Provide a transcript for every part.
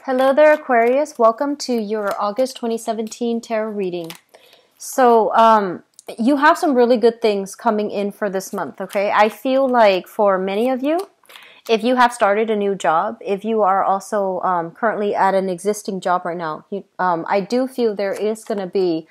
Hello there, Aquarius. Welcome to your August 2017 tarot reading. So, you have some really good things coming in for this month, okay? I feel like for many of you, if you have started a new job, if you are also currently at an existing job right now, I do feel there is going to be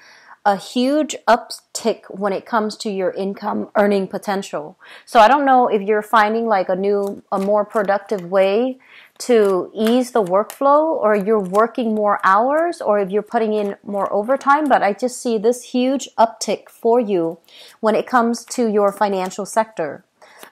a huge uptick when it comes to your income earning potential. So I don't know if you're finding like a more productive way to ease the workflow, or you're working more hours, or if you're putting in more overtime, but I just see this huge uptick for you when it comes to your financial sector.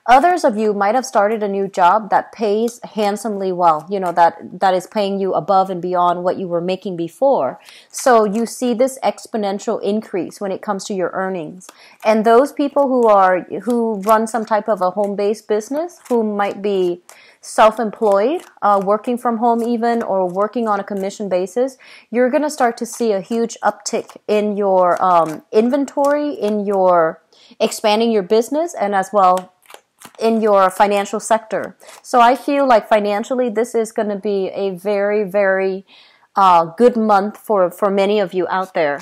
Others of you might have started a new job that pays handsomely well, that is paying you above and beyond what you were making before. So you see this exponential increase when it comes to your earnings. And those people who run some type of a home-based business, who might be self-employed, working from home even, or working on a commission basis, you're going to start to see a huge uptick in your inventory, in your expanding your business, and as well in your financial sector. So I feel like financially this is going to be a very, very good month for many of you out there.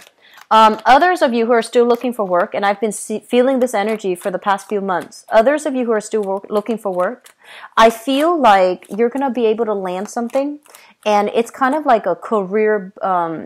Others of you who are still looking for work, and I've been feeling this energy for the past few months, others of you who are still looking for work, I feel like you're going to be able to land something, and it's kind of like a career,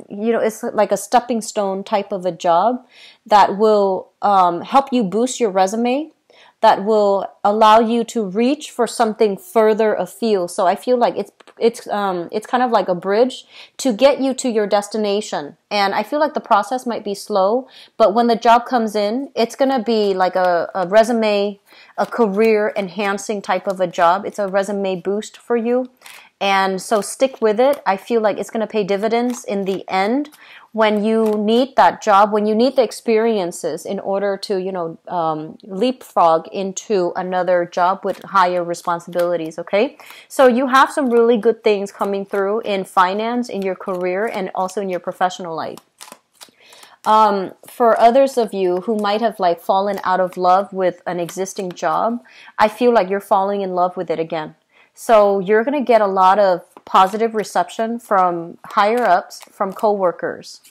it's like a stepping stone type of a job that will help you boost your resume, that will allow you to reach for something further afield. So I feel like it's kind of like a bridge to get you to your destination. And I feel like the process might be slow, but when the job comes in, it's going to be like a resume, a career enhancing type of a job. It's a resume boost for you. And so stick with it. I feel like it's going to pay dividends in the end when you need that job, when you need the experiences in order to, leapfrog into another job with higher responsibilities, okay? So you have some really good things coming through in finance, in your career, and also in your professional life. For others of you who might have like fallen out of love with an existing job, I feel like you're falling in love with it again. So you're going to get a lot of positive reception from higher ups, from coworkers.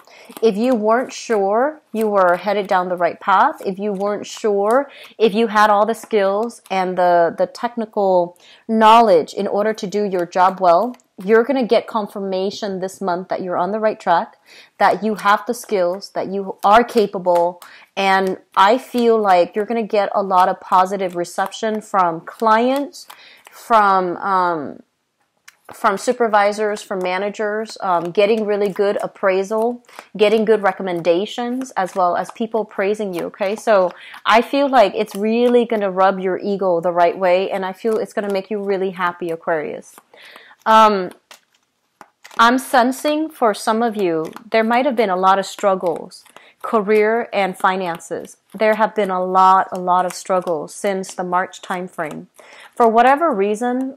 If you weren't sure you were headed down the right path, if you weren't sure if you had all the skills and the technical knowledge in order to do your job well, you're going to get confirmation this month that you're on the right track, that you have the skills, that you are capable, and I feel like you're going to get a lot of positive reception from clients, from supervisors, from managers, getting really good appraisal, getting good recommendations, as well as people praising you, okay? So I feel like it's really going to rub your ego the right way, and I feel it's going to make you really happy, Aquarius. I'm sensing for some of you, there might have been a lot of struggles, career and finances. There have been a lot of struggles since the March timeframe. For whatever reason,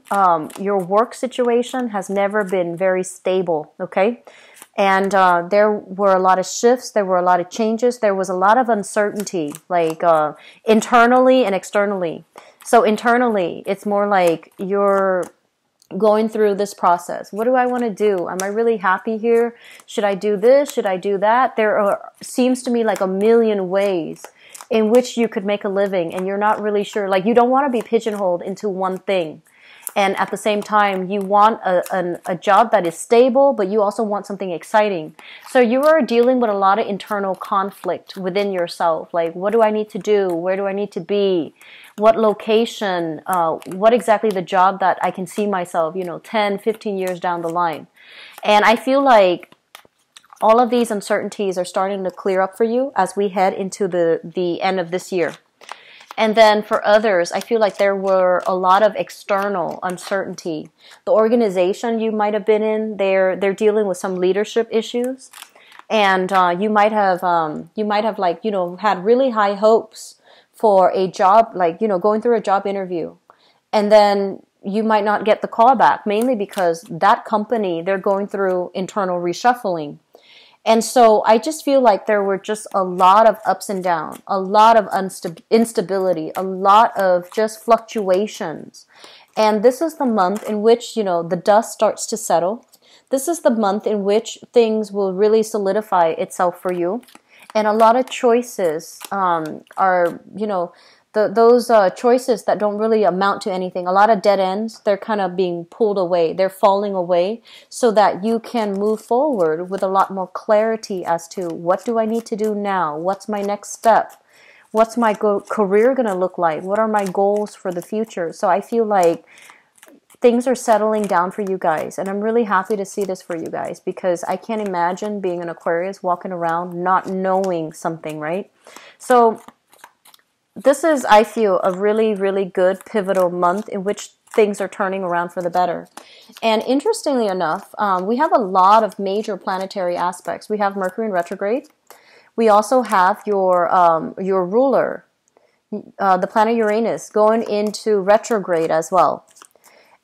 your work situation has never been very stable, okay? And there were a lot of shifts, there were a lot of changes, there was a lot of uncertainty, like internally and externally. So internally, it's more like you're going through this process. What do I want to do? Am I really happy here? Should I do this? Should I do that? Seems to me like a million ways in which you could make a living, and you're not really sure. Like, you don't want to be pigeonholed into one thing. And at the same time, you want a job that is stable, but you also want something exciting. So you are dealing with a lot of internal conflict within yourself. Like, what do I need to do? Where do I need to be? What location? What exactly the job that I can see myself, 10, 15 years down the line. And I feel like all of these uncertainties are starting to clear up for you as we head into the end of this year. And then for others, I feel like there were a lot of external uncertainty. The organization you might have been in, they're dealing with some leadership issues, and you might have had really high hopes for a job, like going through a job interview, and then you might not get the call back, mainly because that company, they're going through internal reshuffling. And so I just feel like there were just a lot of ups and downs, a lot of instability, a lot of just fluctuations. And this is the month in which, the dust starts to settle. This is the month in which things will really solidify itself for you. And a lot of choices are, you know, those choices that don't really amount to anything. A lot of dead ends, they're kind of being pulled away. They're falling away so that you can move forward with a lot more clarity as to what do I need to do now? What's my next step? What's my career going to look like? What are my goals for the future? So I feel like things are settling down for you guys. And I'm really happy to see this for you guys because I can't imagine being an Aquarius walking around not knowing something, right? So this is, I feel, a really, really good pivotal month in which things are turning around for the better. And interestingly enough, we have a lot of major planetary aspects. We have Mercury in retrograde. We also have your ruler, the planet Uranus, going into retrograde as well.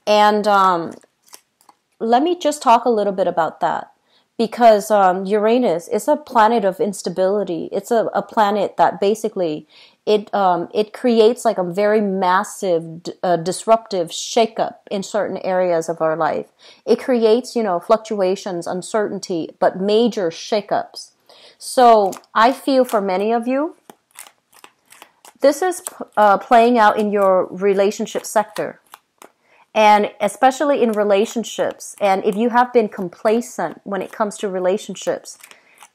And let me just talk a little bit about that. Because Uranus is a planet of instability. It's a planet that basically it creates like a very massive disruptive shakeup in certain areas of our life. It creates, you know, fluctuations, uncertainty, but major shakeups. So I feel for many of you, this is playing out in your relationship sector. And especially in relationships, and if you have been complacent when it comes to relationships,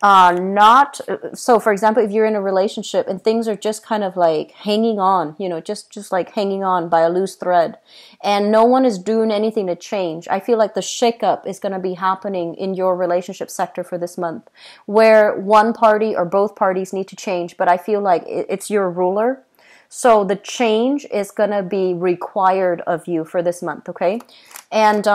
so for example, if you're in a relationship and things are just kind of like hanging on, you know, just like hanging on by a loose thread, and no one is doing anything to change, I feel like the shakeup is going to be happening in your relationship sector for this month, where one party or both parties need to change, but I feel like it's your ruler. So the change is going to be required of you for this month, okay? And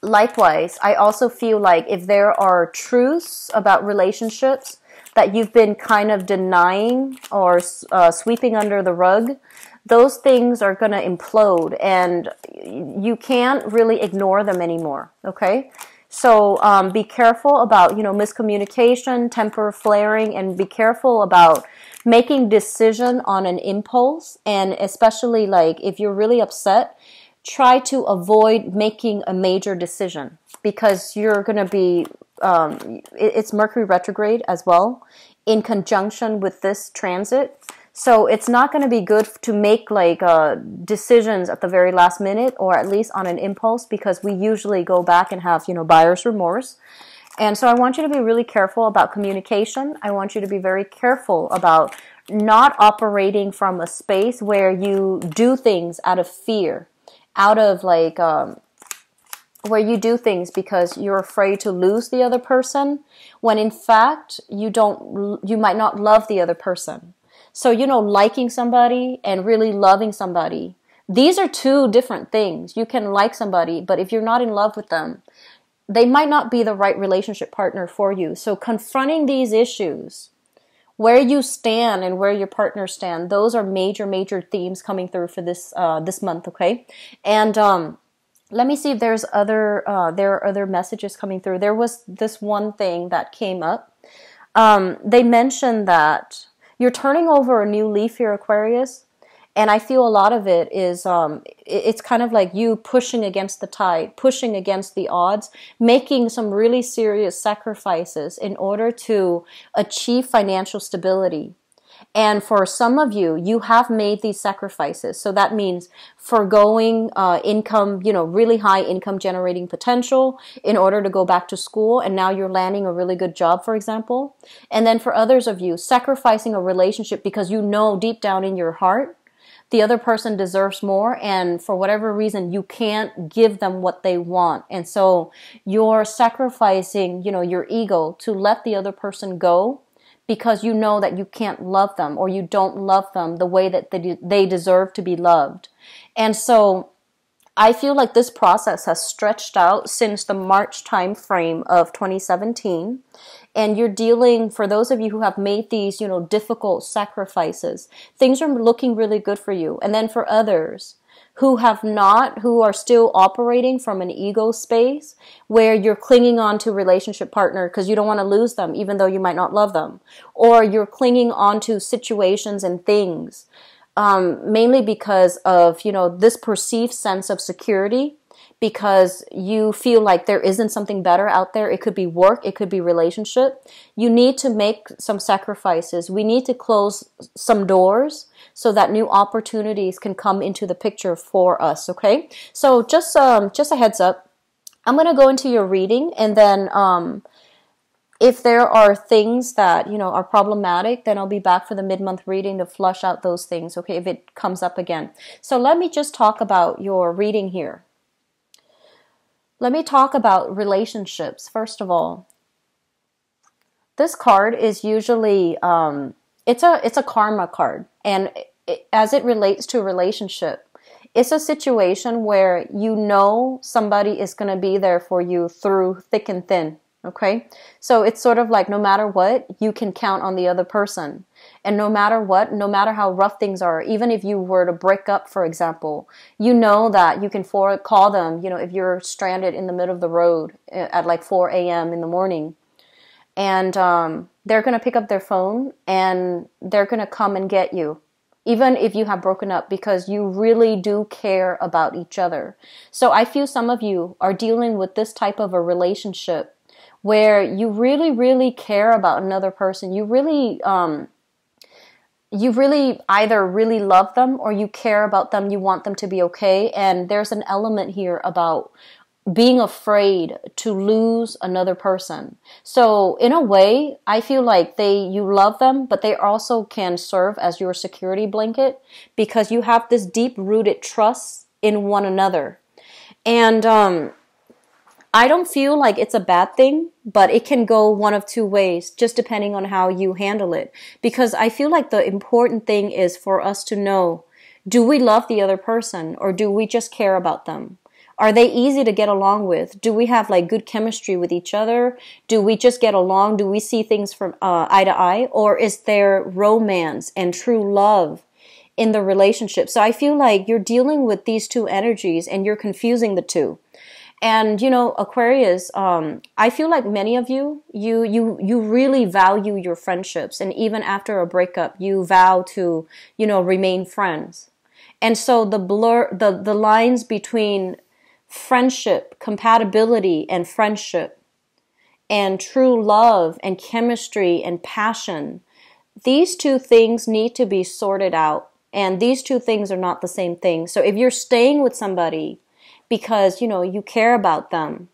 likewise, I also feel like if there are truths about relationships that you've been kind of denying or sweeping under the rug, those things are going to implode and you can't really ignore them anymore, okay? So be careful about, you know, miscommunication, temper flaring, and be careful about making decision on an impulse. And especially like if you're really upset, try to avoid making a major decision because you're going to be, it's Mercury retrograde as well in conjunction with this transit. So it's not going to be good to make like decisions at the very last minute or at least on an impulse because we usually go back and have, you know, buyer's remorse. And so I want you to be really careful about communication. I want you to be very careful about not operating from a space where you do things out of fear, out of like where you do things because you're afraid to lose the other person when in fact you might not love the other person. So, you know, liking somebody and really loving somebody, these are two different things. You can like somebody, but if you're not in love with them, they might not be the right relationship partner for you. So confronting these issues, where you stand and where your partner stand, those are major, major themes coming through for this this month, okay? And let me see if there are other messages coming through. There was this one thing that came up. They mentioned that you're turning over a new leaf here, Aquarius, and I feel a lot of it is, it's kind of like you pushing against the tide, pushing against the odds, making some really serious sacrifices in order to achieve financial stability. And for some of you, you have made these sacrifices. So that means forgoing income, you know, really high income generating potential in order to go back to school. And now you're landing a really good job, for example. And then for others of you, sacrificing a relationship because you know deep down in your heart, the other person deserves more. And for whatever reason, you can't give them what they want. And so you're sacrificing, you know, your ego to let the other person go, because you know that you can't love them or you don't love them the way that they deserve to be loved. And so I feel like this process has stretched out since the March time frame of 2017. And you're dealing, for those of you who have made these, you know, difficult sacrifices, things are looking really good for you. And then for others who have not, who are still operating from an ego space where you're clinging on to a relationship partner because you don't want to lose them even though you might not love them, or you're clinging on to situations and things mainly because of, you know, this perceived sense of security, because you feel like there isn't something better out there. It could be work, it could be relationship. You need to make some sacrifices. We need to close some doors so that new opportunities can come into the picture for us, okay? So just a heads up. I'm going to go into your reading, and then if there are things that, are problematic, then I'll be back for the mid-month reading to flush out those things, okay, if it comes up again. So let me just talk about your reading here. Let me talk about relationships, first of all. This card is usually, it's a karma card. And as it relates to a relationship, it's a situation where somebody is going to be there for you through thick and thin. Okay, so it's sort of like no matter what, you can count on the other person. And no matter what, no matter how rough things are, even if you were to break up, for example, you know that you can call them, if you're stranded in the middle of the road at like 4 a.m. in the morning. And they're going to pick up their phone and they're going to come and get you, even if you have broken up, because you really do care about each other. So I feel some of you are dealing with this type of a relationship where you really, really care about another person. You really either really love them or you care about them. You want them to be okay. And there's an element here about being afraid to lose another person. So in a way, I feel like you love them, but they also can serve as your security blanket because you have this deep-rooted trust in one another. And I don't feel like it's a bad thing, but it can go one of two ways, just depending on how you handle it. Because I feel like the important thing is for us to know, do we love the other person or do we just care about them? Are they easy to get along with? Do we have like good chemistry with each other? Do we just get along? Do we see things from eye to eye? Or is there romance and true love in the relationship? So I feel like you're dealing with these two energies and you're confusing the two. And, Aquarius, I feel like many of you really value your friendships. And even after a breakup, you vow to, remain friends. And so the lines between friendship, compatibility and friendship, and true love and chemistry and passion, these two things need to be sorted out. And these two things are not the same thing. So if you're staying with somebody because, you care about them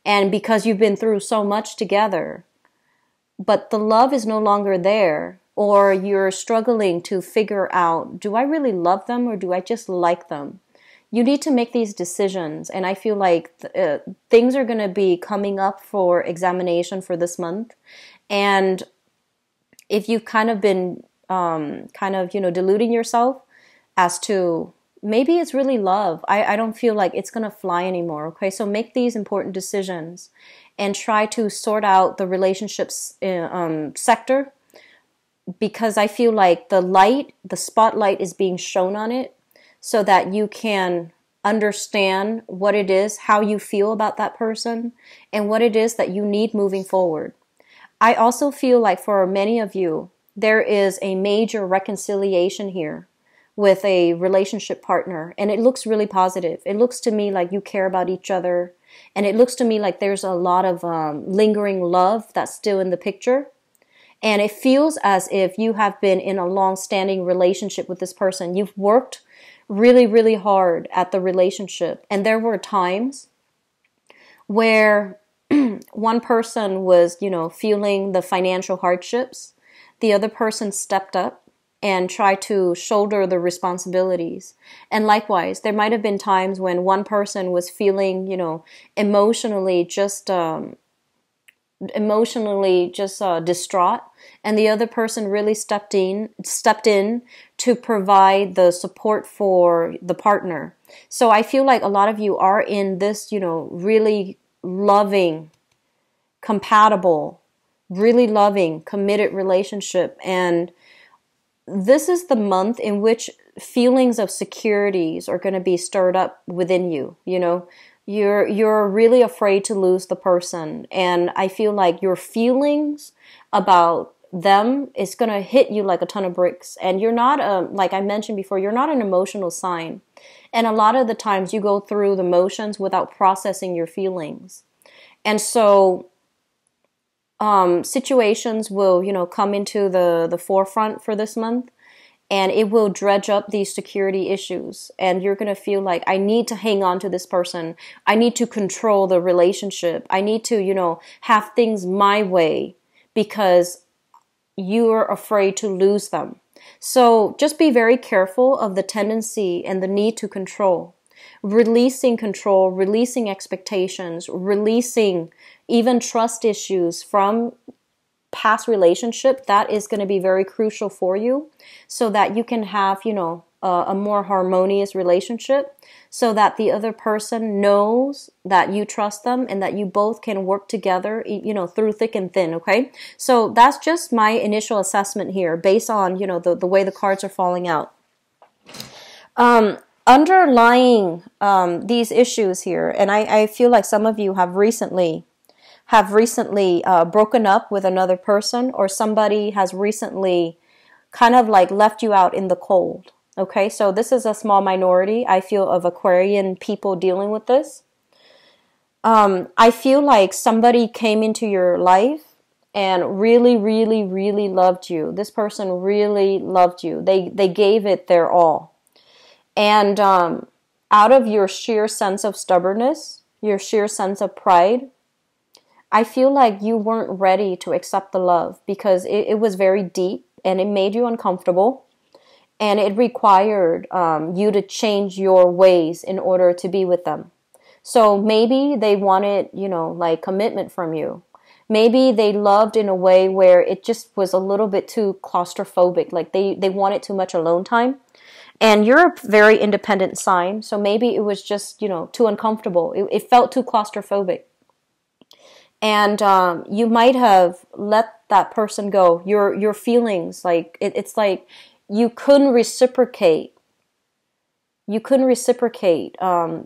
and because you've been through so much together, but the love is no longer there, or you're struggling to figure out, do I really love them or do I just like them? You need to make these decisions. And I feel like things are going to be coming up for examination for this month. And if you've kind of been deluding yourself as to maybe it's really love, I don't feel like it's going to fly anymore, okay? So make these important decisions and try to sort out the relationships sector, because I feel like the spotlight is being shown on it so that you can understand what it is, how you feel about that person, and what it is that you need moving forward. I also feel like for many of you, there is a major reconciliation here with a relationship partner, and it looks really positive. It looks to me like you care about each other, and it looks to me like there's a lot of lingering love that's still in the picture. And it feels as if you have been in a long-standing relationship with this person. You've worked really, really hard at the relationship, and there were times where one person was, feeling the financial hardships. The other person stepped up and try to shoulder the responsibilities. And likewise, there might have been times when one person was feeling, emotionally just distraught, and the other person really stepped in to provide the support for the partner. So I feel like a lot of you are in this, really loving, compatible, really loving, committed relationship. And this is the month in which feelings of securities are going to be stirred up within you. You're really afraid to lose the person. And I feel like your feelings about them, it's going to hit you like a ton of bricks. And you're not, like I mentioned before, you're not an emotional sign. And a lot of the times you go through the motions without processing your feelings. And so situations will, come into the forefront for this month, and it will dredge up these security issues. And you're going to feel like, I need to hang on to this person. I need to control the relationship. I need to, have things my way because you're afraid to lose them. So just be very careful of the tendency and the need to control. Releasing control, releasing expectations, releasing even trust issues from past relationship, that is going to be very crucial for you so that you can have, a more harmonious relationship, so that the other person knows that you trust them and that you both can work together, through thick and thin, okay? So that's just my initial assessment here based on, the way the cards are falling out. Underlying these issues here, and I feel like some of you have recently broken up with another person, or somebody has recently kind of like left you out in the cold. Okay, so this is a small minority, I feel, of Aquarian people dealing with this. I feel like somebody came into your life and really, really, really loved you. This person really loved you. They gave it their all. And out of your sheer sense of stubbornness, your sheer sense of pride, I feel like you weren't ready to accept the love because it was very deep and it made you uncomfortable. And it required you to change your ways in order to be with them. So maybe they wanted, like commitment from you. Maybe they loved in a way where it just was a little bit too claustrophobic. Like they wanted too much alone time. And you're a very independent sign. So maybe it was just, too uncomfortable. It felt too claustrophobic. And you might have let that person go. Your feelings, like it's like you couldn't reciprocate. You couldn't reciprocate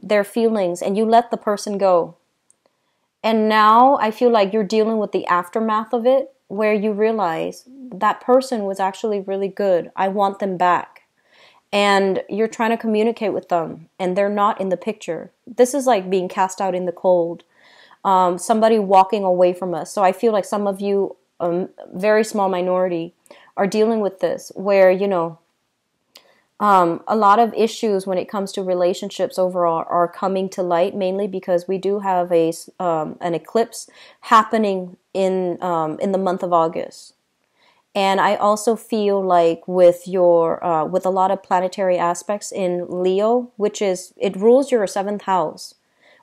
their feelings, and you let the person go. And now I feel like you're dealing with the aftermath of it, where you realize that person was actually really good. I want them back. And you're trying to communicate with them, and they're not in the picture. This is like being cast out in the cold. Somebody walking away from us. So I feel like some of you, very small minority, are dealing with this, where, a lot of issues when it comes to relationships overall are coming to light, mainly because we do have an eclipse happening in the month of August. And I also feel like with a lot of planetary aspects in Leo, it rules your 7th house,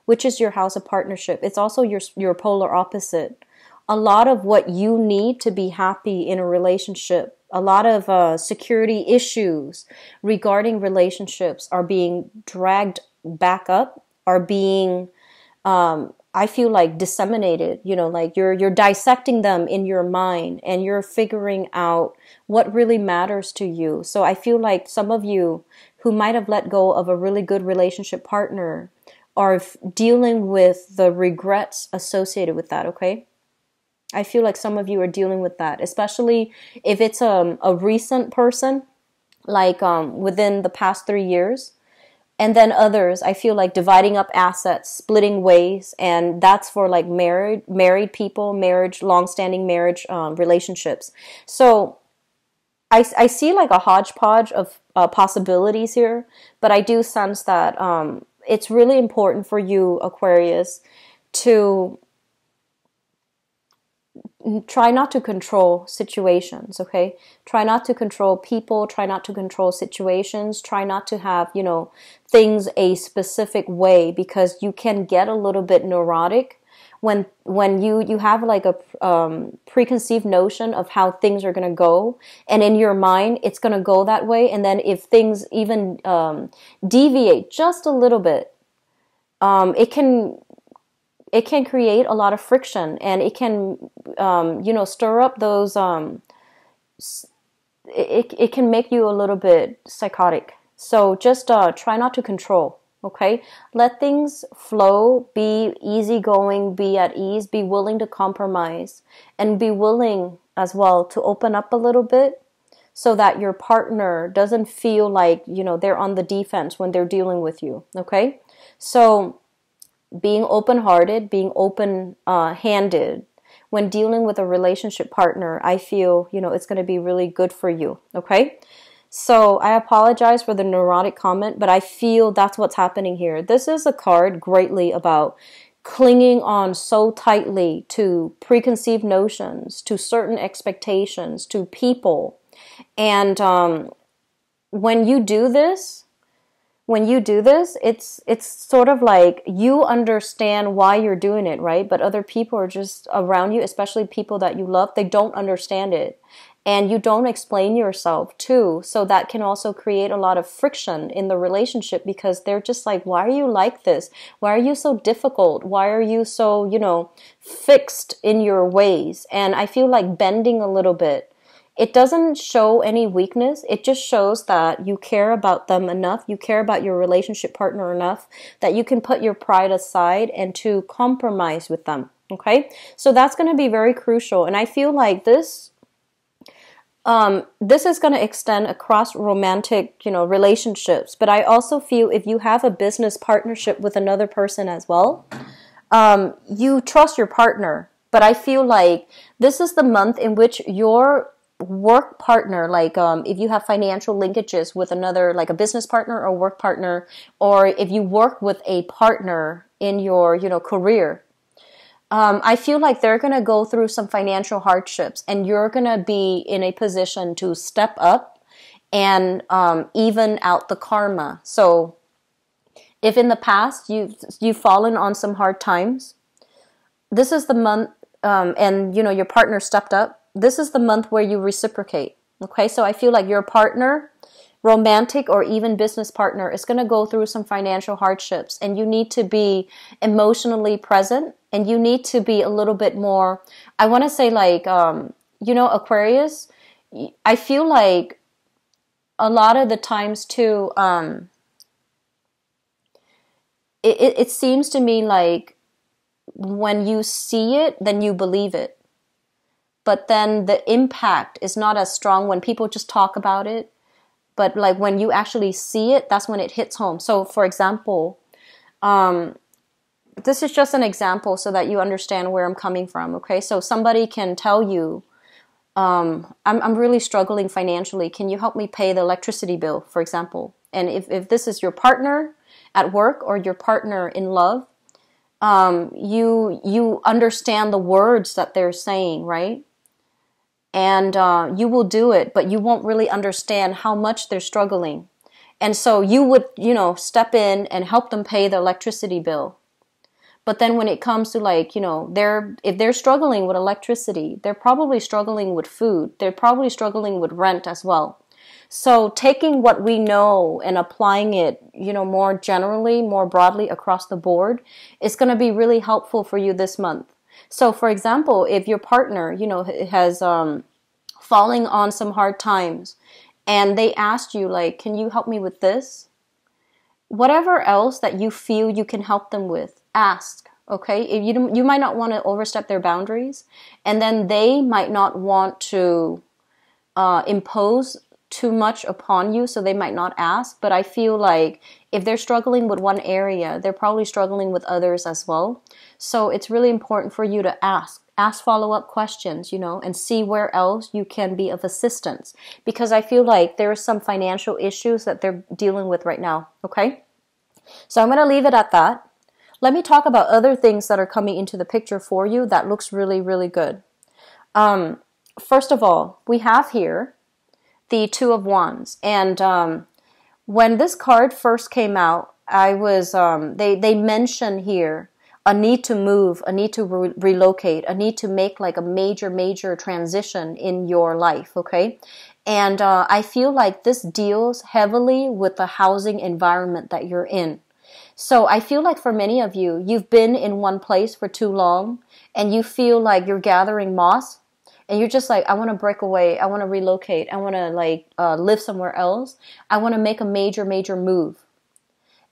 which is your house of partnership. It's also your polar opposite. A lot of what you need to be happy in a relationship, a lot of security issues regarding relationships are being dragged back up, are being, I feel like, disseminated. Like you're dissecting them in your mind, and you're figuring out what really matters to you. So I feel like some of you who might have let go of a really good relationship partner are dealing with the regrets associated with that, okay? I feel like some of you are dealing with that, especially if it's a recent person, like within the past 3 years. And then others, I feel like dividing up assets, splitting ways, and that's for like married people, long-standing marriage relationships. So I see like a hodgepodge of possibilities here, but I do sense that it's really important for you, Aquarius, to try not to control situations, okay? Try not to control people, try not to control situations, try not to have, things a specific way, because you can get a little bit neurotic when you have like a preconceived notion of how things are going to go, and in your mind it's going to go that way, and then if things even deviate just a little bit, it can create a lot of friction, and it can, stir up those, it can make you a little bit psychotic. So just try not to control, okay? Let things flow, be easygoing, be at ease, be willing to compromise, and be willing as well to open up a little bit so that your partner doesn't feel like, they're on the defense when they're dealing with you, okay? So being open-hearted, being open-handed when dealing with a relationship partner, I feel, it's going to be really good for you, okay? So I apologize for the neurotic comment, but I feel that's what's happening here. This is a card greatly about clinging on so tightly to preconceived notions, to certain expectations, to people. And when you do this, it's sort of like you understand why you're doing it, right? But other people are just around you, especially people that you love, they don't understand it. And you don't explain yourself too. So that can also create a lot of friction in the relationship because they're just like, why are you like this? Why are you so difficult? Why are you so, fixed in your ways? And I feel like bending a little bit. It doesn't show any weakness. It just shows that you care about them enough. You care about your relationship partner enough that you can put your pride aside and to compromise with them. Okay? So that's going to be very crucial. And I feel like this is going to extend across romantic, relationships. But I also feel if you have a business partnership with another person as well, you trust your partner. But I feel like this is the month in which your work partner, like if you have financial linkages with another, like a business partner or work partner, or if you work with a partner in your, career, I feel like they're going to go through some financial hardships and you're going to be in a position to step up and even out the karma. So if in the past you've fallen on some hard times, this is the month, and your partner stepped up, this is the month where you reciprocate. Okay, so I feel like your partner, romantic or even business partner, is going to go through some financial hardships and you need to be emotionally present and you need to be a little bit more, I want to say like, Aquarius, I feel like a lot of the times too, it seems to me like when you see it, then you believe it. But then the impact is not as strong when people just talk about it. But like when you actually see it, that's when it hits home. So for example, this is just an example so that you understand where I'm coming from. Okay, so somebody can tell you, I'm really struggling financially. Can you help me pay the electricity bill, for example? And if this is your partner at work or your partner in love, you understand the words that they're saying, right? And you will do it, but you won't really understand how much they're struggling. And so you would, step in and help them pay the electricity bill. But then when it comes to like, if they're struggling with electricity, they're probably struggling with food. They're probably struggling with rent as well. So taking what we know and applying it, more generally, more broadly across the board is going to be really helpful for you this month. So for example, if your partner, has falling on some hard times and they asked you like, can you help me with this? Whatever else that you feel you can help them with, ask, okay? If you might not want to overstep their boundaries, and then they might not want to impose too much upon you, so they might not ask. But I feel like if they're struggling with one area, they're probably struggling with others as well. So it's really important for you to ask follow-up questions, and see where else you can be of assistance. Because I feel like there are some financial issues that they're dealing with right now, okay? So I'm going to leave it at that. Let me talk about other things that are coming into the picture for you that looks really, really good. First of all, we have here the Two of Wands. And when this card first came out, I was they mention here a need to move, a need to relocate, a need to make like a major transition in your life, okay? And I feel like this deals heavily with the housing environment that you're in. So I feel like for many of you, you've been in one place for too long and you feel like you're gathering moss and you're just like, I want to break away. I want to relocate. I want to live somewhere else. I want to make a major move.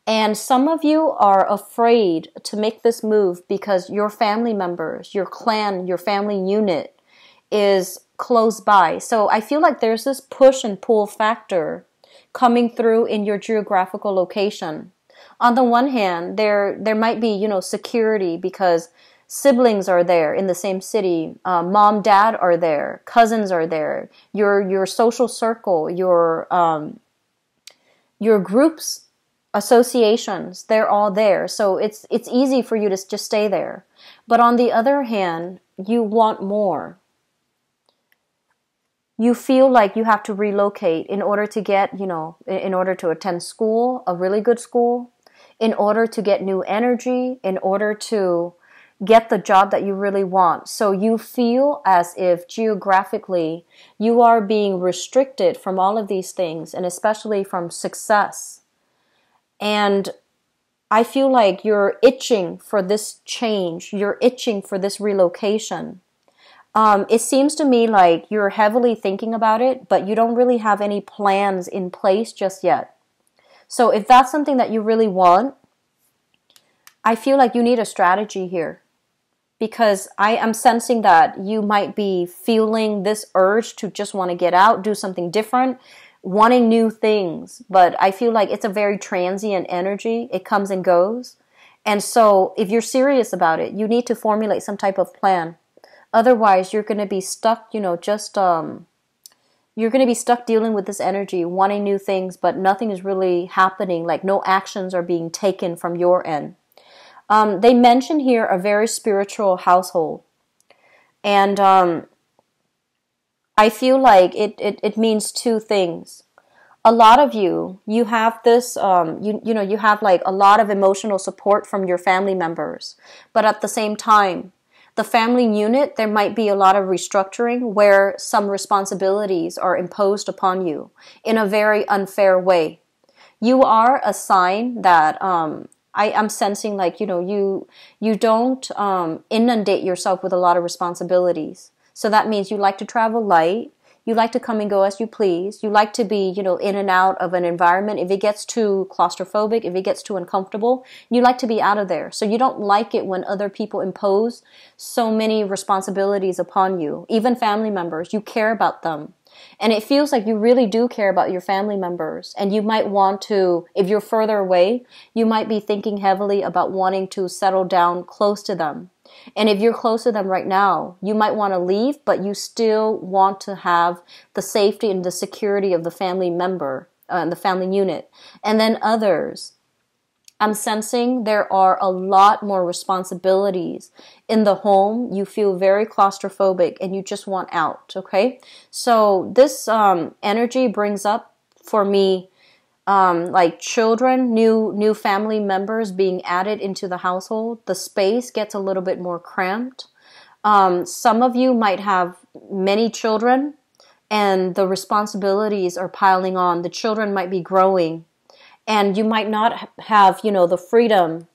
And some of you are afraid to make this move because your family members, your clan, your family unit is close by. So I feel like there's this push and pull factor coming through in your geographical location. On the one hand, there might be, security because siblings are there in the same city, mom, dad are there, cousins are there, your social circle, your groups, associations, they're all there. So it's easy for you to just stay there. But on the other hand, you want more. You feel like you have to relocate in order to get, in order to attend school, a really good school, in order to get new energy, in order to get the job that you really want. So you feel as if geographically you are being restricted from all of these things, and especially from success. And I feel like you're itching for this change. You're itching for this relocation. It seems to me like you're heavily thinking about it, but you don't really have any plans in place just yet. So if that's something that you really want, I feel like you need a strategy here, because I am sensing that you might be feeling this urge to just want to get out, do something different, wanting new things. But I feel like it's a very transient energy. It comes and goes. And so if you're serious about it, you need to formulate some type of plan. Otherwise, you're going to be stuck, you're going to be stuck dealing with this energy, wanting new things, but nothing is really happening. Like no actions are being taken from your end. They mention here a very spiritual household. And I feel like it means two things. A lot of you have this, you have like a lot of emotional support from your family members. But at the same time, the family unit, there might be a lot of restructuring where some responsibilities are imposed upon you in a very unfair way. You are a sign that I am sensing like, you don't inundate yourself with a lot of responsibilities. So that means you like to travel light. You like to come and go as you please. You like to be, in and out of an environment. If it gets too claustrophobic, if it gets too uncomfortable, you like to be out of there. So you don't like it when other people impose so many responsibilities upon you. Even family members, you care about them. And it feels like you really do care about your family members. And you might want to, if you're further away, you might be thinking heavily about wanting to settle down close to them. And if you're close to them right now, you might want to leave, but you still want to have the safety and the security of the family member, the family unit. And then others, I'm sensing there are a lot more responsibilities in the home. You feel very claustrophobic and you just want out, okay? So this energy brings up for me like children, new family members being added into the household. The space gets a little bit more cramped. Some of you might have many children and the responsibilities are piling on. The children might be growing and you might not have, the freedom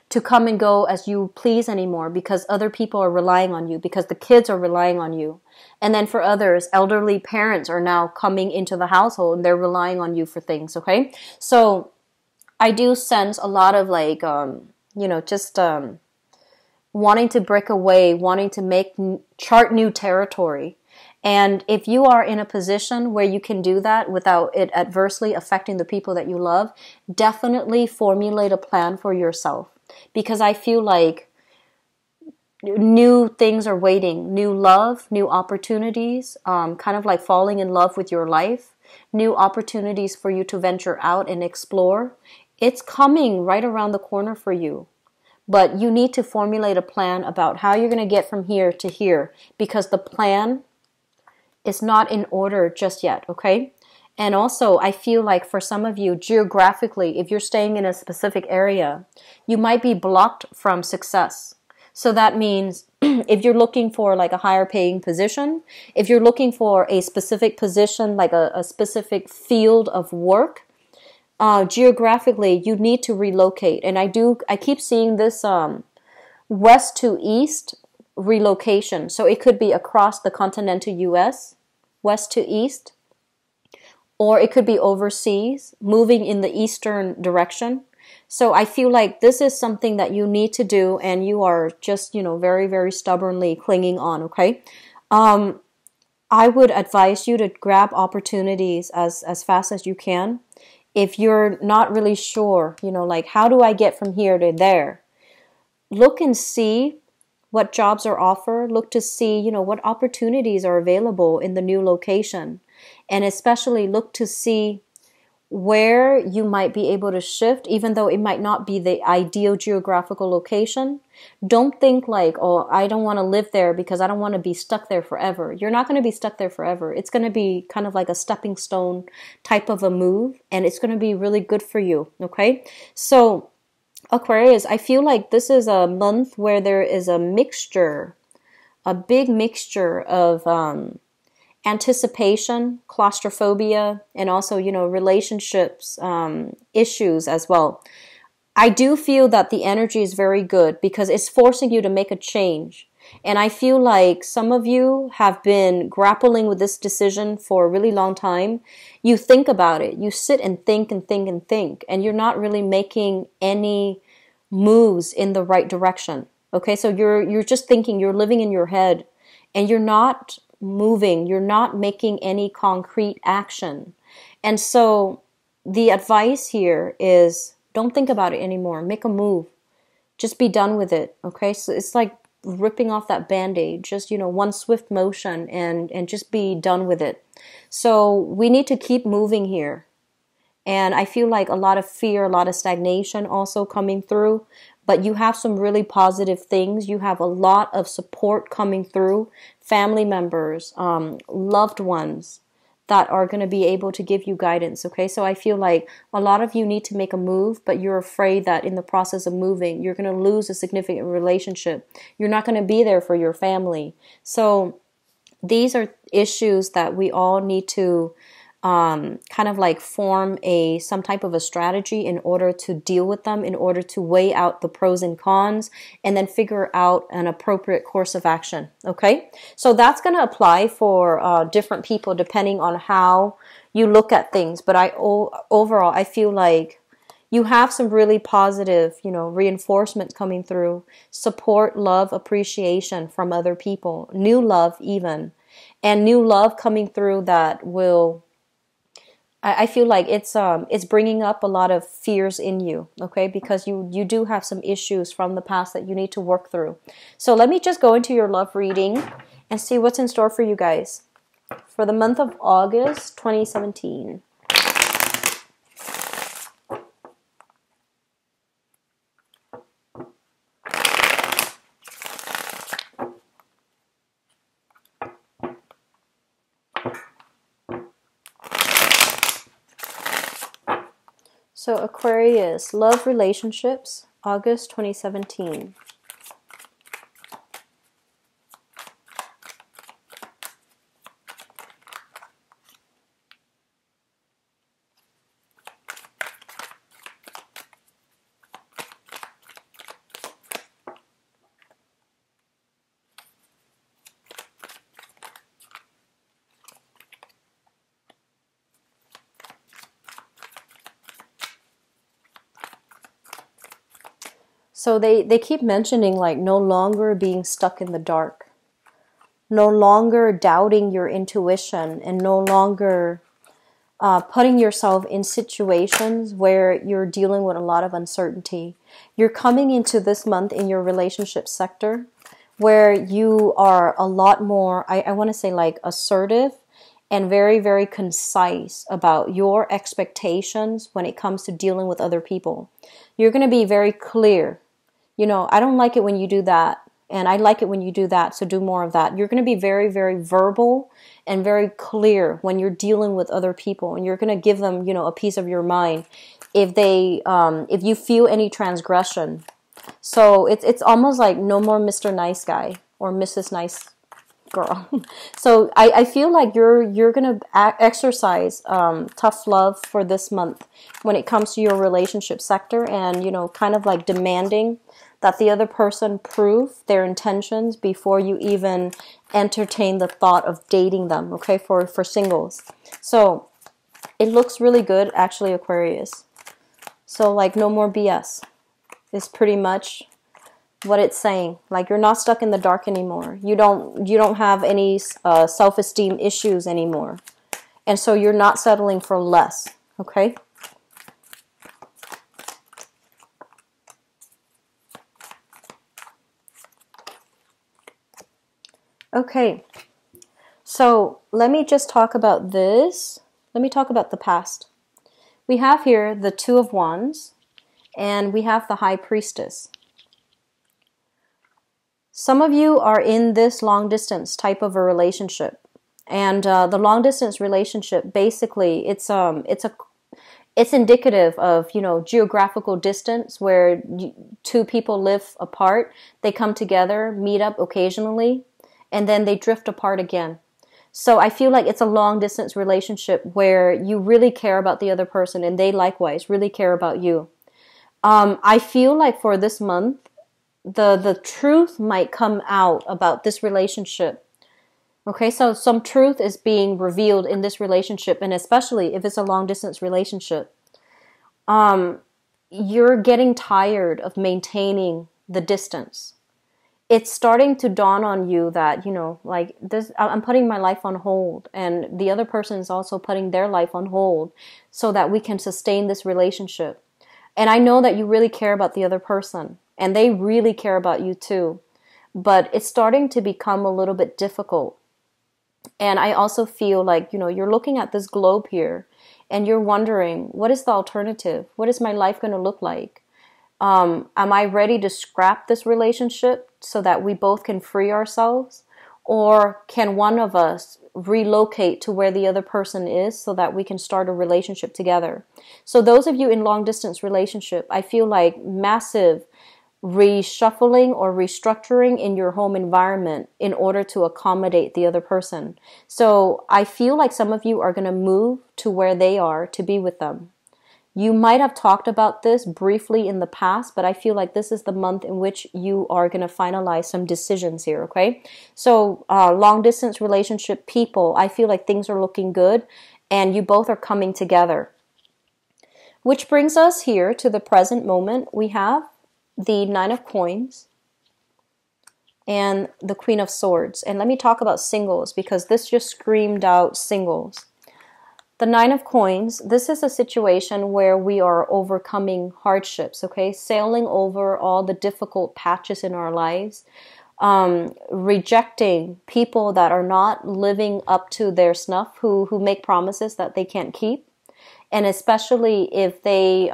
to come and go as you please anymore because other people are relying on you, because the kids are relying on you. And then for others, elderly parents are now coming into the household and they're relying on you for things, okay? So I do sense a lot of like, wanting to break away, wanting to chart new territory. And if you are in a position where you can do that without it adversely affecting the people that you love, definitely formulate a plan for yourself. Because I feel like new things are waiting, new love, new opportunities, kind of like falling in love with your life, new opportunities for you to venture out and explore. It's coming right around the corner for you. But you need to formulate a plan about how you're going to get from here to here, because the plan is not in order just yet, okay? And also, I feel like for some of you, geographically, if you're staying in a specific area, you might be blocked from success. So that means if you're looking for like a higher paying position, if you're looking for a specific position, like a specific field of work, geographically, you need to relocate. And I keep seeing this west to east relocation. So it could be across the continental US, west to east. Or it could be overseas, moving in the eastern direction. So I feel like this is something that you need to do and you are just, very, very stubbornly clinging on, okay? I would advise you to grab opportunities as fast as you can. If you're not really sure, like, how do I get from here to there? Look and see what jobs are offered. Look to see, what opportunities are available in the new location. And especially look to see where you might be able to shift, even though it might not be the ideal geographical location. Don't think like, oh, I don't want to live there because I don't want to be stuck there forever. You're not going to be stuck there forever. It's going to be kind of like a stepping stone type of a move, and it's going to be really good for you, okay? So Aquarius, I feel like this is a month where there is a mixture, a big mixture of anticipation, claustrophobia, and also, relationships, issues as well. I do feel that the energy is very good because it's forcing you to make a change. And I feel like some of you have been grappling with this decision for a really long time. You think about it. You sit and think and think and think, and you're not really making any moves in the right direction. Okay, so you're just thinking, you're living in your head, and you're not moving, you're not making any concrete action. And so the advice here is, don't think about it anymore. Make a move. Just be done with it. Okay, so it's like ripping off that band-aid. Just, one swift motion and just be done with it. So we need to keep moving here. And I feel like a lot of fear, a lot of stagnation also coming through. But you have some really positive things. You have a lot of support coming through. Family members, loved ones that are going to be able to give you guidance. Okay, so I feel like a lot of you need to make a move, but you're afraid that in the process of moving, you're going to lose a significant relationship. You're not going to be there for your family. So these are issues that we all need to kind of like form some type of a strategy in order to deal with them, in order to weigh out the pros and cons, and then figure out an appropriate course of action. Okay, so that's going to apply for different people depending on how you look at things. But overall, I feel like you have some really positive, reinforcement coming through, support, love, appreciation from other people, new love even, and new love coming through that will, I feel like it's bringing up a lot of fears in you, okay? Because you do have some issues from the past that you need to work through. So let me just go into your love reading and see what's in store for you guys for the month of August 2017. So Aquarius, love relationships, August 2017. So they keep mentioning like no longer being stuck in the dark, no longer doubting your intuition, and no longer putting yourself in situations where you're dealing with a lot of uncertainty. You're coming into this month in your relationship sector where you are a lot more, I want to say like assertive and very, very concise about your expectations when it comes to dealing with other people. You're going to be very clear. I don't like it when you do that, and I like it when you do that, so do more of that. You're going to be very, very verbal and very clear when you're dealing with other people, and you're going to give them, a piece of your mind if you feel any transgression. So it's almost like no more Mr. Nice Guy or Mrs. Nice Girl. So I feel like you're going to exercise tough love for this month when it comes to your relationship sector, and kind of like demanding that the other person prove their intentions before you even entertain the thought of dating them, okay, for singles. So it looks really good, actually, Aquarius. So like no more BS is pretty much what it's saying. Like, you're not stuck in the dark anymore. You don't have any self-esteem issues anymore. And so you're not settling for less, okay? Okay, so let me just talk about this. Let me talk about the past. We have here the Two of Wands, and we have the High Priestess. Some of you are in this long distance type of a relationship. And the long distance relationship, basically, it's indicative of, you know, geographical distance where two people live apart. They come together, meet up occasionally, and then they drift apart again. So I feel like it's a long distance relationship where you really care about the other person and they likewise really care about you. I feel like for this month, the truth might come out about this relationship. Okay, so some truth is being revealed in this relationship, and especially if it's a long distance relationship. You're getting tired of maintaining the distance. It's starting to dawn on you that, you know, like this, I'm putting my life on hold, and the other person is also putting their life on hold so that we can sustain this relationship. And I know that you really care about the other person, and they really care about you too, but it's starting to become a little bit difficult. And I also feel like, you know, you're looking at this globe here and you're wondering, what is the alternative? What is my life going to look like? Am I ready to scrap this relationship so that we both can free ourselves? Or can one of us relocate to where the other person is so that we can start a relationship together? So those of you in long distance relationship, I feel like massive reshuffling or restructuring in your home environment in order to accommodate the other person. So I feel like some of you are going to move to where they are to be with them. You might have talked about this briefly in the past, but I feel like this is the month in which you are going to finalize some decisions here, okay? So long distance relationship people, I feel like things are looking good and you both are coming together. Which brings us here to the present moment. We have the Nine of Coins and the Queen of Swords. And let me talk about singles because this just screamed out singles. The Nine of Coins, this is a situation where we are overcoming hardships, okay? Sailing over all the difficult patches in our lives, rejecting people that are not living up to their snuff, who make promises that they can't keep. And especially if they,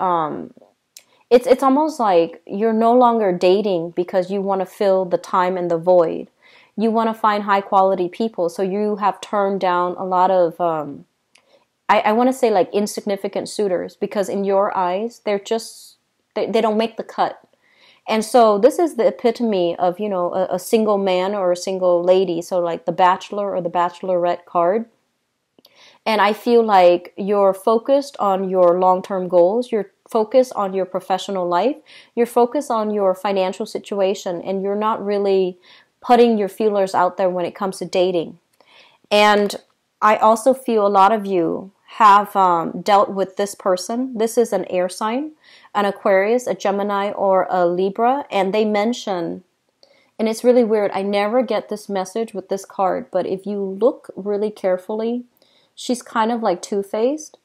it's almost like you're no longer dating because you want to fill the time and the void. You want to find high quality people. So you have turned down a lot of, I want to say like insignificant suitors because in your eyes, they're just, they don't make the cut. And so this is the epitome of, you know, a single man or a single lady. So like the Bachelor or the Bachelorette card. And I feel like you're focused on your long-term goals. You're focused on your professional life. You're focused on your financial situation. And you're not really putting your feelers out there when it comes to dating. And I also feel a lot of you have dealt with this person. This is an air sign, an Aquarius, a Gemini, or a Libra. And they mention, and it's really weird, I never get this message with this card, but if you look really carefully, she's kind of like two-faced.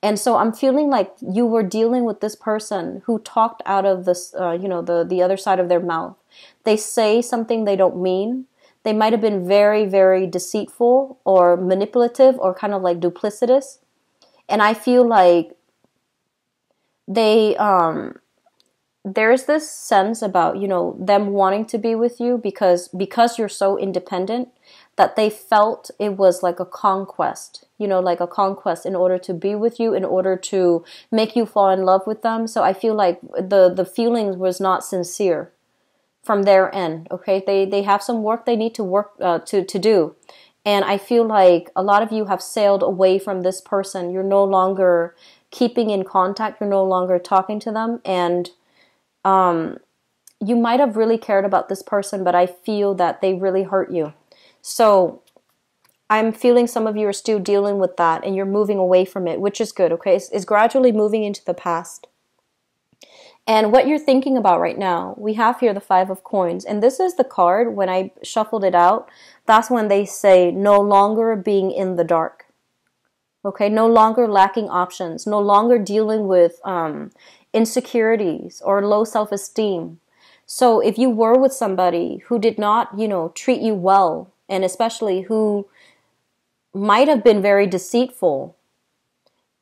And so I'm feeling like you were dealing with this person who talked out of this, you know, the other side of their mouth. They say something they don't mean. They might have been very, very deceitful or manipulative or kind of like duplicitous. And I feel like they, there's this sense about, you know, them wanting to be with you because you're so independent that they felt it was like a conquest, you know, like a conquest in order to be with you, in order to make you fall in love with them. So I feel like the feelings was not sincere from their end, okay? They have some work they need to work to do. And I feel like a lot of you have sailed away from this person. You're no longer keeping in contact. You're no longer talking to them. And you might have really cared about this person, but I feel that they really hurt you. So I'm feeling some of you are still dealing with that and you're moving away from it, which is good, okay? It's gradually moving into the past. And what you're thinking about right now, we have here the Five of Coins. And this is the card, when I shuffled it out, that's when they say no longer being in the dark. Okay, no longer lacking options, no longer dealing with insecurities or low self-esteem. So if you were with somebody who did not, treat you well, and especially who might have been very deceitful,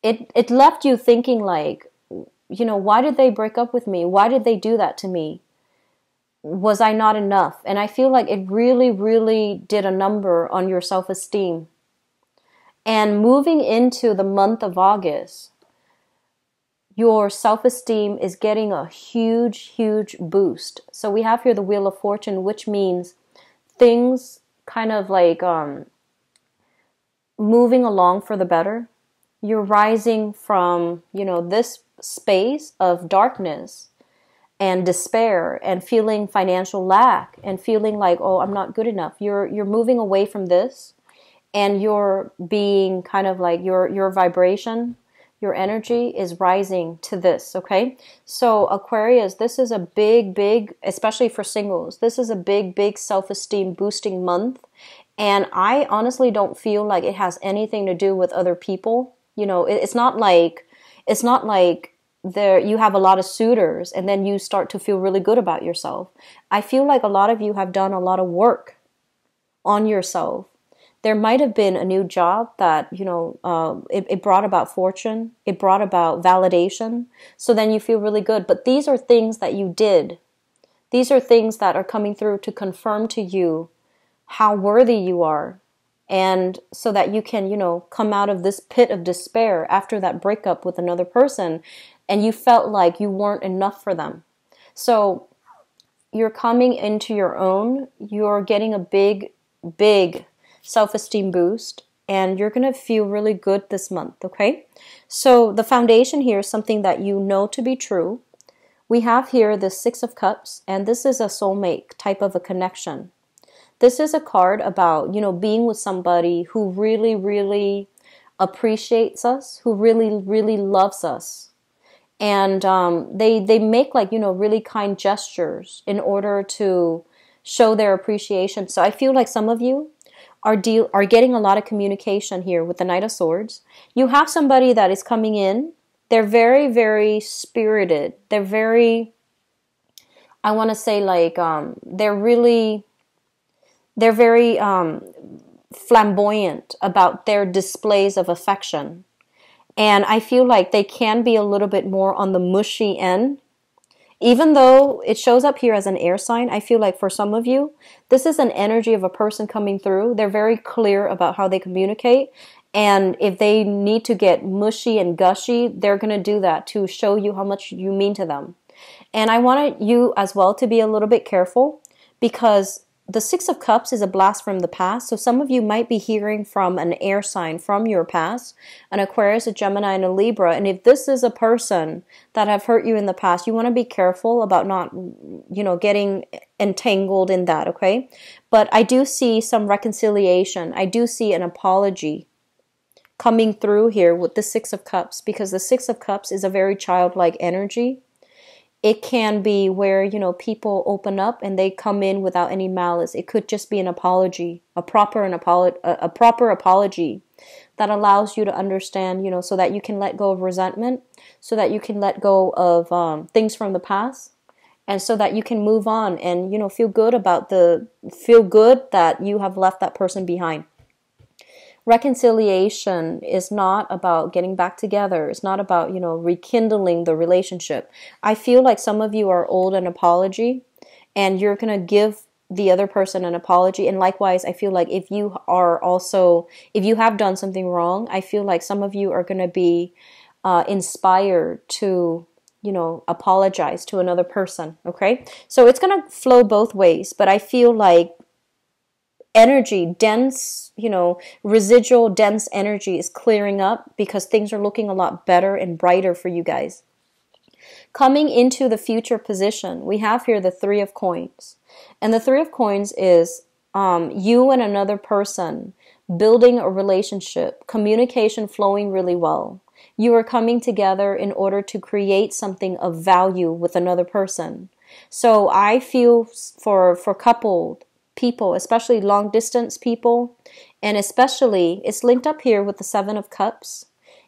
it left you thinking like, why did they break up with me? Why did they do that to me? Was I not enough? And I feel like it really, really did a number on your self-esteem. And moving into the month of August, your self-esteem is getting a huge, huge boost. So we have here the Wheel of Fortune, which means things kind of like moving along for the better. You're rising from, this space of darkness and despair and feeling financial lack and feeling like, oh, I'm not good enough. You're moving away from this, and you're being kind of like your vibration, your energy is rising to this, okay? So Aquarius, this is a big, especially for singles, this is a big self-esteem boosting month. And I honestly don't feel like it has anything to do with other people. It's not like you have a lot of suitors and then you start to feel really good about yourself. I feel like a lot of you have done a lot of work on yourself. There might have been a new job that, it brought about fortune. It brought about validation. So then you feel really good. But these are things that you did. These are things that are coming through to confirm to you how worthy you are. And so that you can, come out of this pit of despair after that breakup with another person, and you felt like you weren't enough for them. So you're coming into your own. You're getting a big self-esteem boost, and you're going to feel really good this month, okay? So the foundation here is something that you know to be true. We have here the Six of Cups, and this is a soulmate type of a connection. This is a card about, being with somebody who really, really appreciates us, who really, really loves us. And they make like, really kind gestures in order to show their appreciation. So I feel like some of you are getting a lot of communication here with the Knight of Swords. You have somebody that is coming in. They're very, very spirited. They're very, I want to say like, they're very flamboyant about their displays of affection. And I feel like they can be a little bit more on the mushy end. Even though it shows up here as an air sign, I feel like for some of you, this is an energy of a person coming through. They're very clear about how they communicate. And if they need to get mushy and gushy, they're going to do that to show you how much you mean to them. And I wanted you as well to be a little bit careful, because the Six of Cups is a blast from the past. So some of you might be hearing from an air sign from your past, an Aquarius, a Gemini, and a Libra. And if this is a person that have hurt you in the past, you want to be careful about not, getting entangled in that, okay? But I do see some reconciliation. I do see an apology coming through here with the Six of Cups, because the Six of Cups is a very childlike energy. It can be where, people open up and they come in without any malice. It could just be an apology, a proper apology that allows you to understand, so that you can let go of resentment, so that you can let go of things from the past, and so that you can move on and, feel good that you have left that person behind. Reconciliation is not about getting back together. It's not about, rekindling the relationship. I feel like some of you are owed an apology, and you're going to give the other person an apology. And likewise, I feel like if you have done something wrong, I feel like some of you are going to be inspired to, apologize to another person. Okay. So it's going to flow both ways, but I feel like energy, dense, residual dense energy is clearing up, because things are looking a lot better and brighter for you guys. Coming into the future position, we have here the Three of Coins. And the Three of Coins is you and another person building a relationship, communication flowing really well. You are coming together in order to create something of value with another person. So I feel for coupled people, especially long distance people, and especially it's linked up here with the Seven of Cups.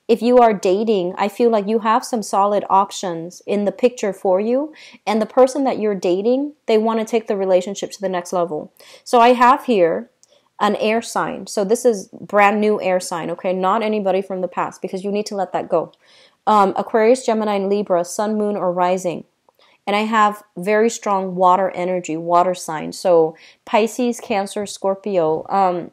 If you are dating, I feel like you have some solid options in the picture for you. And the person that you're dating, they want to take the relationship to the next level. So I have here an air sign. So this is brand new air sign, okay? Not anybody from the past, because you need to let that go. Aquarius, Gemini, and Libra, sun, moon, or rising. And I have very strong water energy, water sign. So Pisces, Cancer, Scorpio.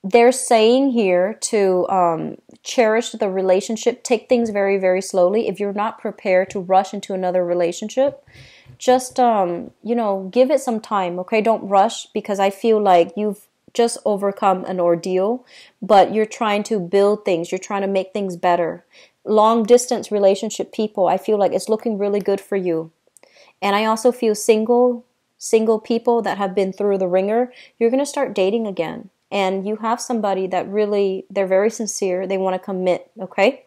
They're saying here to cherish the relationship, take things very, very slowly. If you're not prepared to rush into another relationship, just, give it some time, okay? Don't rush, because I feel like you've just overcome an ordeal, but you're trying to build things. You're trying to make things better. Long distance relationship people, I feel like it's looking really good for you. And I also feel single people that have been through the ringer, you're going to start dating again. And you have somebody that really, they're very sincere. They want to commit, okay?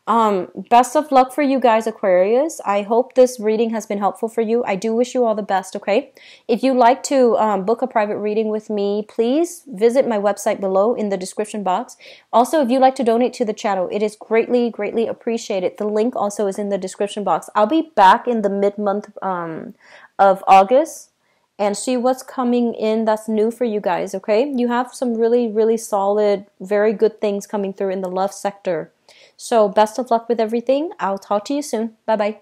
Best of luck for you guys, Aquarius. I hope this reading has been helpful for you. I do wish you all the best, okay? If you'd like to book a private reading with me, please visit my website below in the description box. Also, if you'd like to donate to the channel, it is greatly, greatly appreciated. The link also is in the description box. I'll be back in the mid-month of August and see what's coming in that's new for you guys, okay? You have some really, really solid, very good things coming through in the love sector. So best of luck with everything. I'll talk to you soon. Bye-bye.